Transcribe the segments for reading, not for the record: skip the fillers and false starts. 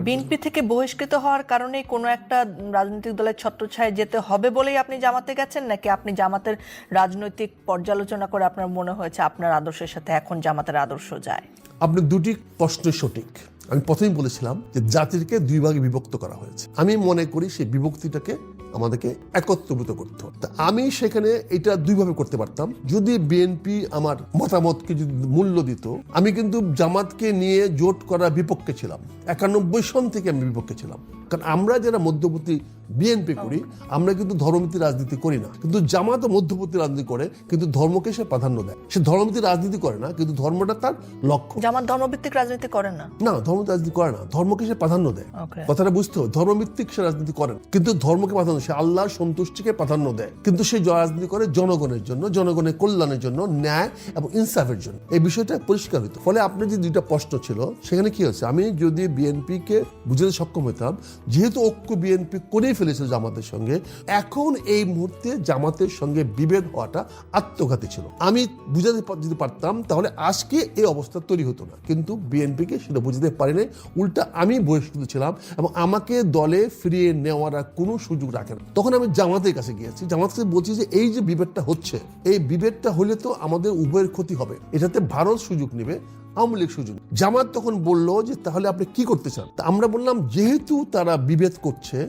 হওয়ার জন্য। বিএনপি থেকে বহিষ্কৃত হওয়ার কারণে কোনো একটা রাজনৈতিক দলের ছত্রছায়ায় যেতে হবে বলেই আপনি জামাতে গেছেন, নাকি আপনি জামাতের রাজনৈতিক পর্যালোচনা করে আপনার মনে হয়েছে আপনার আদর্শের সাথে এখন জামাতের আদর্শ যায়? আপনি দুটি প্রশ্ন সঠিক। আমি প্রথমেই বলেছিলাম যে জাতিকে দুই ভাগে বিভক্ত করা হয়েছে। আমি মনে করি সেই বিভক্তিটাকে আমাদেরকে একত্রিত করতে হবে। আমি সেখানে এটা দুইভাবে করতে পারতাম। যদি বিএনপি আমার মতামতকে যদি মূল্য দিত, আমি কিন্তু জামাতকে নিয়ে জোট করার বিপক্ষে ছিলাম। 91 সন থেকে আমি বিপক্ষে ছিলাম। কারণ আমরা যারা মধ্যবর্তী বিএনপি করি, আমরা কিন্তু ধর্মনীতি রাজনীতি করি না। কিন্তু জামাতও মধ্যবর্তী রাজনীতি করে, কিন্তু ধর্মকে সে প্রাধান্য দেয়। সে ধর্মনীতি রাজনীতি করে না, কিন্তু ধর্মটা তার লক্ষ্য। জামাত ধর্মভিত্তিক রাজনীতি করে না, না, ধর্মনীতি রাজনীতি করে না, ধর্মকে সে প্রাধান্য দেয়। Okay. কথাটা বুঝতে হবে, ধর্মভিত্তিক সে রাজনীতি করেন, কিন্তু ধর্মকে প্রাধান্য, সে আল্লাহর সন্তুষ্টিকে প্রাধান্য দেয়। কিন্তু সে রাজনীতি করে জনগণের জন্য, জনগণের কল্যাণের জন্য, ন্যায় এবং ইনসাফের জন্য। এই বিষয়টা পরিষ্কার হইতো। ফলে আপনি যে দুইটা প্রশ্ন ছিল, সেখানে কি হচ্ছে, আমি যদি বিএনপিকে বুঝাতে সক্ষম হতাম, যেহেতু ঐক্য বিএনপি করেই ফেলেছিল জামাতের সঙ্গে, এখন এই মুহূর্তে জামাতের সঙ্গে বিভেদ হওয়াটা আত্মঘাতী ছিল। আমি বুঝাতে যদি পারতাম, তাহলে আজকে এই অবস্থা তৈরি হতো না। কিন্তু বিএনপিকে সেটা বুঝতে পারিনি, উল্টা আমি বহিষ্কৃত ছিলাম এবং আমাকে দলে ফিরিয়ে নেওয়ার কোনো সুযোগ রাখে না। তখন আমি জামাতের কাছে গিয়েছি, জামাতের কাছে বলছি যে এই যে বিভেদটা হচ্ছে, এই বিভেদটা হলে তো আমাদের উভয়ের ক্ষতি হবে। এটাতে ভারত সুযোগ নেবে, আওয়ামী লীগ সুযোগ। জামাত তখন বলল যে তাহলে আপনি কি করতে চান? তা আমরা বললাম, যেহেতু তারা বিভেদ করছে,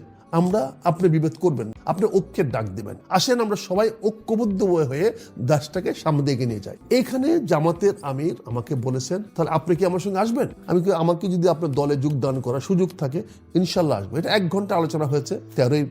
আপনি বিভেদ করবেন, আপনি ঐক্যের ডাক দিবেন, আসেন আমরা সবাই ঐক্যবদ্ধ হয়ে দেশটাকে সামনে এগিয়ে নিয়ে যাই। এখানে জামাতের আমির আমাকে বলেছেন, তাহলে আপনি কি আমার সঙ্গে আসবেন? আমাকে যদি আপনার দলে যোগদান করার সুযোগ থাকে, ইনশাল্লাহ আসবো। এটা 1 ঘন্টা আলোচনা হয়েছে, 13ই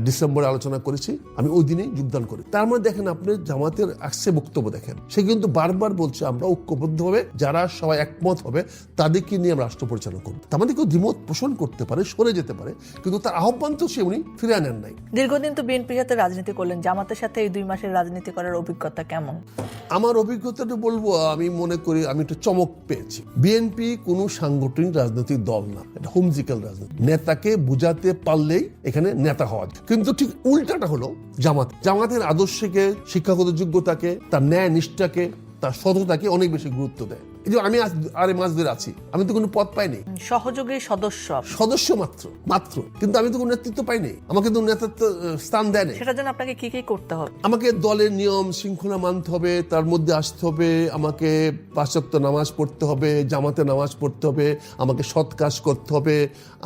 ডিসেম্বরে আলোচনা করেছি, আমি ওই দিনেই যোগদান করি। তার মানে দেখেন, আপনি জামাতের আসছে বক্তব্য দেখেন, সে কিন্তু বারবার বলছে আমরা ঐক্যবদ্ধভাবে যারা সবাই একমত হবে তাদেরকে নিয়ে আমরা রাষ্ট্র পরিচালনা করবো। তার মানে কেউ দ্বিমত পোষণ করতে পারে, সরে যেতে পারে, কিন্তু তার আহ্বান তো সে উনি ফিরে আনেন নাই। দীর্ঘদিন তো বিএনপির সাথে রাজনীতি করলেন, জামাতের সাথে এই 2 মাসের রাজনীতি করার অভিজ্ঞতা কেমন? আমার অভিজ্ঞতাটা বলবো, আমি মনে করি আমি একটা চমক পেয়েছি। বিএনপি কোনো সাংগঠনিক রাজনৈতিক দল না, এটা হোমজিক্যাল রাজনীতি। নেতাকে বুঝাতে পারলেই এখানে নেতা হওয়া যায়। কিন্তু ঠিক উল্টাটা হলো জামাতের আদর্শকে, শিক্ষাগত যোগ্যতাকে, তার ন্যায় নিষ্ঠাকে, তার সততাকে অনেক বেশি গুরুত্ব দেয়। এই যে আমি আরে মাস ধরে আছি, আমি তো কোনো পদ পাইনি, সহযোগী সদস্য মাত্র, কিন্তু আমি তো কোনো নেতৃত্ব পাইনি, আমাকে তো নেতৃত্ব স্থান দেয় না। সেটার জন্য আপনাকে কি কি করতে হবে? আমাকে দলের নিয়ম শৃঙ্খলা মানতে হবে, তার মধ্যে আসতে হবে, আমাকে 5 ওয়াক্ত নামাজ পড়তে হবে, জামাতে নামাজ পড়তে হবে, আমাকে সৎ কাজ করতে হবে,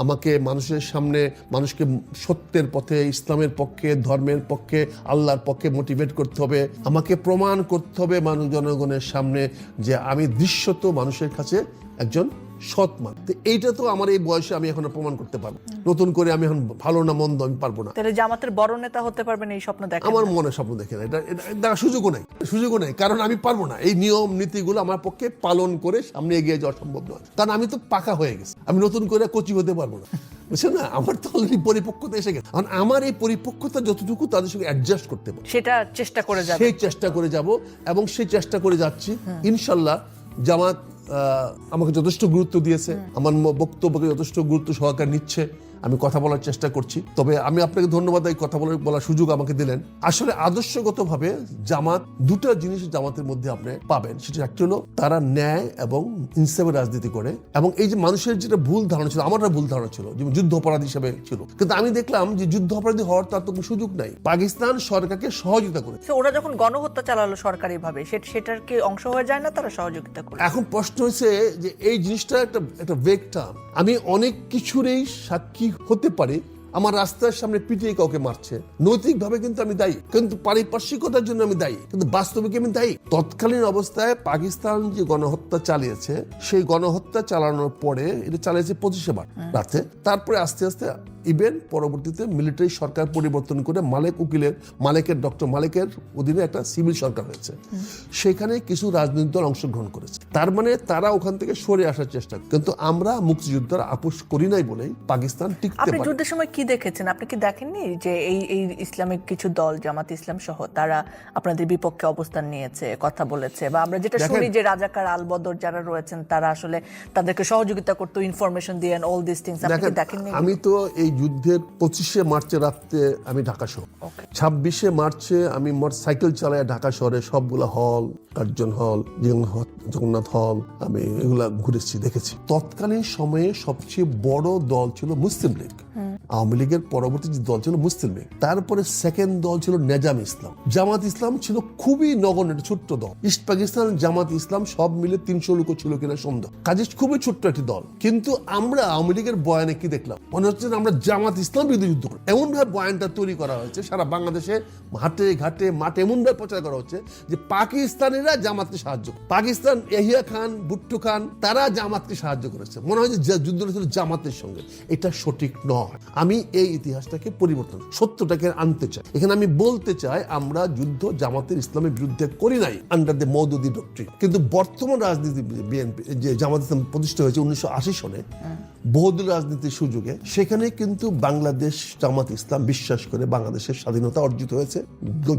আমাকে মানুষের সামনে মানুষকে সত্যের পথে, ইসলামের পক্ষে, ধর্মের পক্ষে, আল্লাহর পক্ষে মোটিভেট করতে হবে, আমাকে প্রমাণ করতে হবে মানুষ জনগণের সামনে যে আমি দৃশ্যত মানুষের কাছে একজন সৎ মানুষ। এইটা তো আমার এই বয়সে আমি এখন প্রমাণ করতে পারবো। নতুন করে আমি এখন ভালো না মন্দ আমি পারবো না। তাহলে জামাতের বড় নেতা হতে পারবেন এই স্বপ্ন দেখেন? আমার মনে স্বপ্ন দেখে না, এটা সুযোগও নেই, কারণ আমি পারবো না। এই নিয়ম নীতিগুলো আমার পক্ষে পালন করে সামনে এগিয়ে যাওয়া সম্ভব নয়, কারণ আমি তো পাকা হয়ে গেছি, আমি নতুন করে কচি হতে পারবো না, বুঝছেন না? আমার তো অলরেডি পরিপক্কতা এসে গেছে। কারণ আমার এই পরিপক্কতা যতটুকু তাদের সঙ্গে অ্যাডজাস্ট করতে পারবো, সেটা চেষ্টা করে যাবেন। সেই চেষ্টা করে যাব এবং সেই চেষ্টা করে যাচ্ছি। ইনশাল্লাহ জামাত আমাকে যথেষ্ট গুরুত্ব দিয়েছে, আমার বক্তব্যকে যথেষ্ট গুরুত্ব সহকারে নিচ্ছে, আমি কথা বলার চেষ্টা করছি। তবে আমি আপনাকে ধন্যবাদ, এই কথা বলার সুযোগ আমাকে দিলেন। আসলে আদর্শগতভাবে জামাত, দুটো জিনিস জামাতের মধ্যে আপনি পাবেন। সেটা একটা হলো তারা ন্যায় এবং ইনসাফের রাজনীতি করে, এবং এই যে মানুষের যেটা ভুল ধারণা ছিল, আমার ভুল ধারণা ছিল যে যুদ্ধ অপরাধী হিসেবে ছিল, কিন্তু আমি দেখলাম যে যুদ্ধ অপরাধী হওয়ার তার তো কোনো সুযোগ নাই। পাকিস্তান সরকারকে সহযোগিতা করে, ওরা যখন গণহত্যা চালালো সরকারিভাবে, সেটার কি অংশ হয়ে যায় না তারা সহযোগিতা করে? এখন প্রশ্ন হচ্ছে যে এই জিনিসটা একটা ভেগ টার্ম। আমি অনেক কিছুরই সাক্ষী হতে পারি, আমার রাস্তার সামনে পিটিয়ে কাউকে মারছে, নৈতিকভাবে কিন্তু আমি দায়ী, কিন্তু পারিপার্শ্বিকতার জন্য আমি দায়ী, কিন্তু বাস্তবিক আমি দায়ী। তৎকালীন অবস্থায় পাকিস্তান যে গণহত্যা চালিয়েছে, সেই গণহত্যা চালানোর পরে এটা চালিয়েছে 25শে বার রাতে। তারপরে আস্তে আস্তে ইভেন পরবর্তীতে মিলিটারি সরকার পরিবর্তন করে ডক্টর মালেকের অধীনে একটা সিভিল সরকার হয়েছে। সেখানে কিছু রাজনৈতিক দল অংশগ্রহণ করেছে, তার মানে তারা ওখান থেকে সরে আসার চেষ্টা, কিন্তু আমরা মুক্তিযোদ্ধারা আপোষ করি নাই বলেই পাকিস্তান টিকতে পারে। আপনি যুদ্ধের সময় কি দেখেছেন? আপনি কি দেখেননি যে এই ইসলামিক কিছু দল, জামাত ইসলাম সহ, তারা আপনাদের বিপক্ষে অবস্থান নিয়েছে, কথা বলেছে, বা আমরা যেটা শুনি যে রাজাকার আলবদর যারা রয়েছেন তারা আসলে তাদেরকে সহযোগিতা করতো, ইনফরমেশন দিয়ে, অল দিস থিংস? আপনি কি দেখেননি? আমি তো এই যুদ্ধের 25শে মার্চে রাত্রে আমি ঢাকা শহর, 26শে মার্চে আমি সাইকেল চালায় ঢাকা শহরে সবগুলা হল, কার্জন হল, জগন্নাথ হল, আমি এগুলা ঘুরেছি, দেখেছি। তৎকালীন সময়ে সবচেয়ে বড় দল ছিল মুসলিম লীগ। আওয়ামী লীগের পরবর্তী যে দল ছিল মুসলিম লীগ, তারপরে সেকেন্ড দল ছিল নেজাম ইসলাম। জামাত ইসলাম ছিল খুবই নগণ্য, একটা ছোট্ট দল। ইস্ট পাকিস্তান জামাত ইসলাম সব মিলে 300 লোক ছিল কিনা সন্দেহ, কাজে খুবই ছোট্ট একটি দল। কিন্তু আমরা আওয়ামী লীগের বয়ানে কি দেখলাম, মনে হচ্ছে আমরা জামাত ইসলাম বিরুদ্ধে যুদ্ধ করি। এমন ভাবে বয়ানটা তৈরি করা হয়েছে সারা বাংলাদেশে, হাটে ঘাটে মাঠে এমন ভাবে প্রচার করা হচ্ছে যে পাকিস্তানিরা জামাতকে সাহায্য করে। পাকিস্তান ইয়াহিয়া খান, ভুট্টো খান, তারা জামাতকে সাহায্য করেছে। মনে হয় যে যুদ্ধটা ছিল জামাতের সঙ্গে। এটা সঠিক নয়। আমি এই ইতিহাসটাকে পরিবর্তন, সত্যটাকে আনতে চাই। এখানে আমি বলতে চাই আমরা যুদ্ধ জামাতের ইসলামের বিরুদ্ধে করি নাই আন্ডার দ্য মওদুদি ডক্ট্রিন। কিন্তু বর্তমান রাজনীতি বিএনপি যে জামাত ইসলাম প্রতিষ্ঠা হয়েছে 1980 সনে বহুদল রাজনীতির সুযোগে, সেখানে কিন্তু বাংলাদেশ জামাত ইসলাম বিশ্বাস করে বাংলাদেশের স্বাধীনতা অর্জিত হয়েছে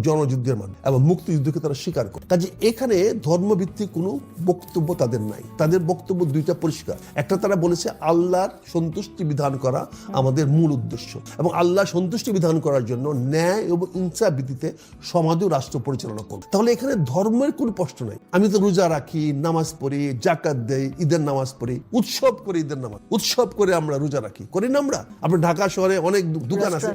জনযুদ্ধের মাধ্যমে এবং মুক্তিযুদ্ধকে তারা স্বীকার করে। কাজে এখানে ধর্মভিত্তিক কোনো বক্তব্য তাদের নাই। তাদের বক্তব্য দুইটা পরিষ্কার। একটা, তারা বলেছে আল্লাহর সন্তুষ্টি বিধান করা আমাদের মূল উদ্দেশ্য, এবং আল্লাহ সন্তুষ্টি বিধান করার জন্য ন্যায় এবং ইনসাফ ভিত্তিতে সমাজ ও রাষ্ট্র পরিচালনা করব। তাহলে এখানে ধর্মের কোনো প্রশ্ন নাই। আমি তো রোজা রাখি, নামাজ পড়ি, জাকাত দেই, ঈদের নামাজ পড়ি, উৎসব করে ঈদের নামাজ, উৎসব করে আমরা রোজা রাখি, করি না আমরা? আপনার ঢাকা শহরে অনেক দোকান আছে,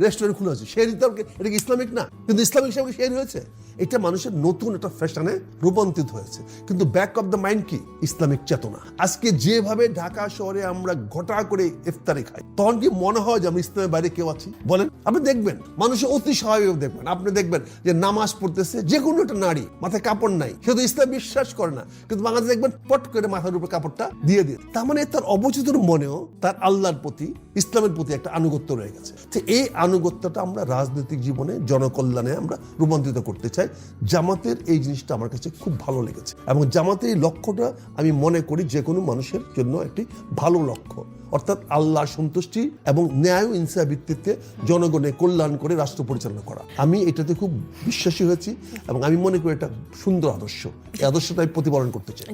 রেস্টুরেন্ট খুলে আছে, সেই রীতি এটা কি ইসলামিক না? কিন্তু ইসলামিক হিসাবে সেই হয়েছে। এটা মানুষের নতুন একটা ফ্যাশনে রূপান্তরিত হয়েছে। কিন্তু ব্যাক অফ দ্য মাইন্ড কি? ইসলামিক চেতনা। আজকে যেভাবে ঢাকা শহরে আমরা ঘটা করে ইফতারি খাই, তখন কি মনে হয় যে আমরা ইসলামের বাইরে কেউ আছি? বলেন। আপনি দেখবেন মানুষের অতি স্বাভাবিক দেখবেন, আপনি দেখবেন যে নামাজ পড়তেছে যে কোনো একটা নারী, মাথায় কাপড় নাই, সে তো ইসলাম বিশ্বাস করে না, কিন্তু বাংলাদেশে দেখবেন পট করে মাথার উপর কাপড়টা দিয়ে দিয়ে। তার মানে তার অবচেতন মনেও তার আল্লাহর প্রতি, ইসলামের প্রতি একটা আনুগত্য রয়ে গেছে। তো এই আনুগত্যটা আমরা রাজনৈতিক জীবনে জনকল্যাণে আমরা রূপান্তরিত করতে চাই। জামাতের এই জিনিসটা আমার কাছে খুব ভালো লেগেছে, এবং জামাতের এই লক্ষ্যটা আমি মনে করি যে কোনো মানুষের জন্য একটি ভালো লক্ষ্য, অর্থাৎ আল্লাহ সন্তুষ্টি এবং ন্যায় ও ইনসাফ ভিত্তিতে জনগণের কল্যাণ করে রাষ্ট্র পরিচালনা করা। আমি এটাতে খুব বিশ্বাসী হয়েছি এবং আমি মনে করি এটা সুন্দর আদর্শ। এই আদর্শটা আমি প্রতিপালন করতে চাই।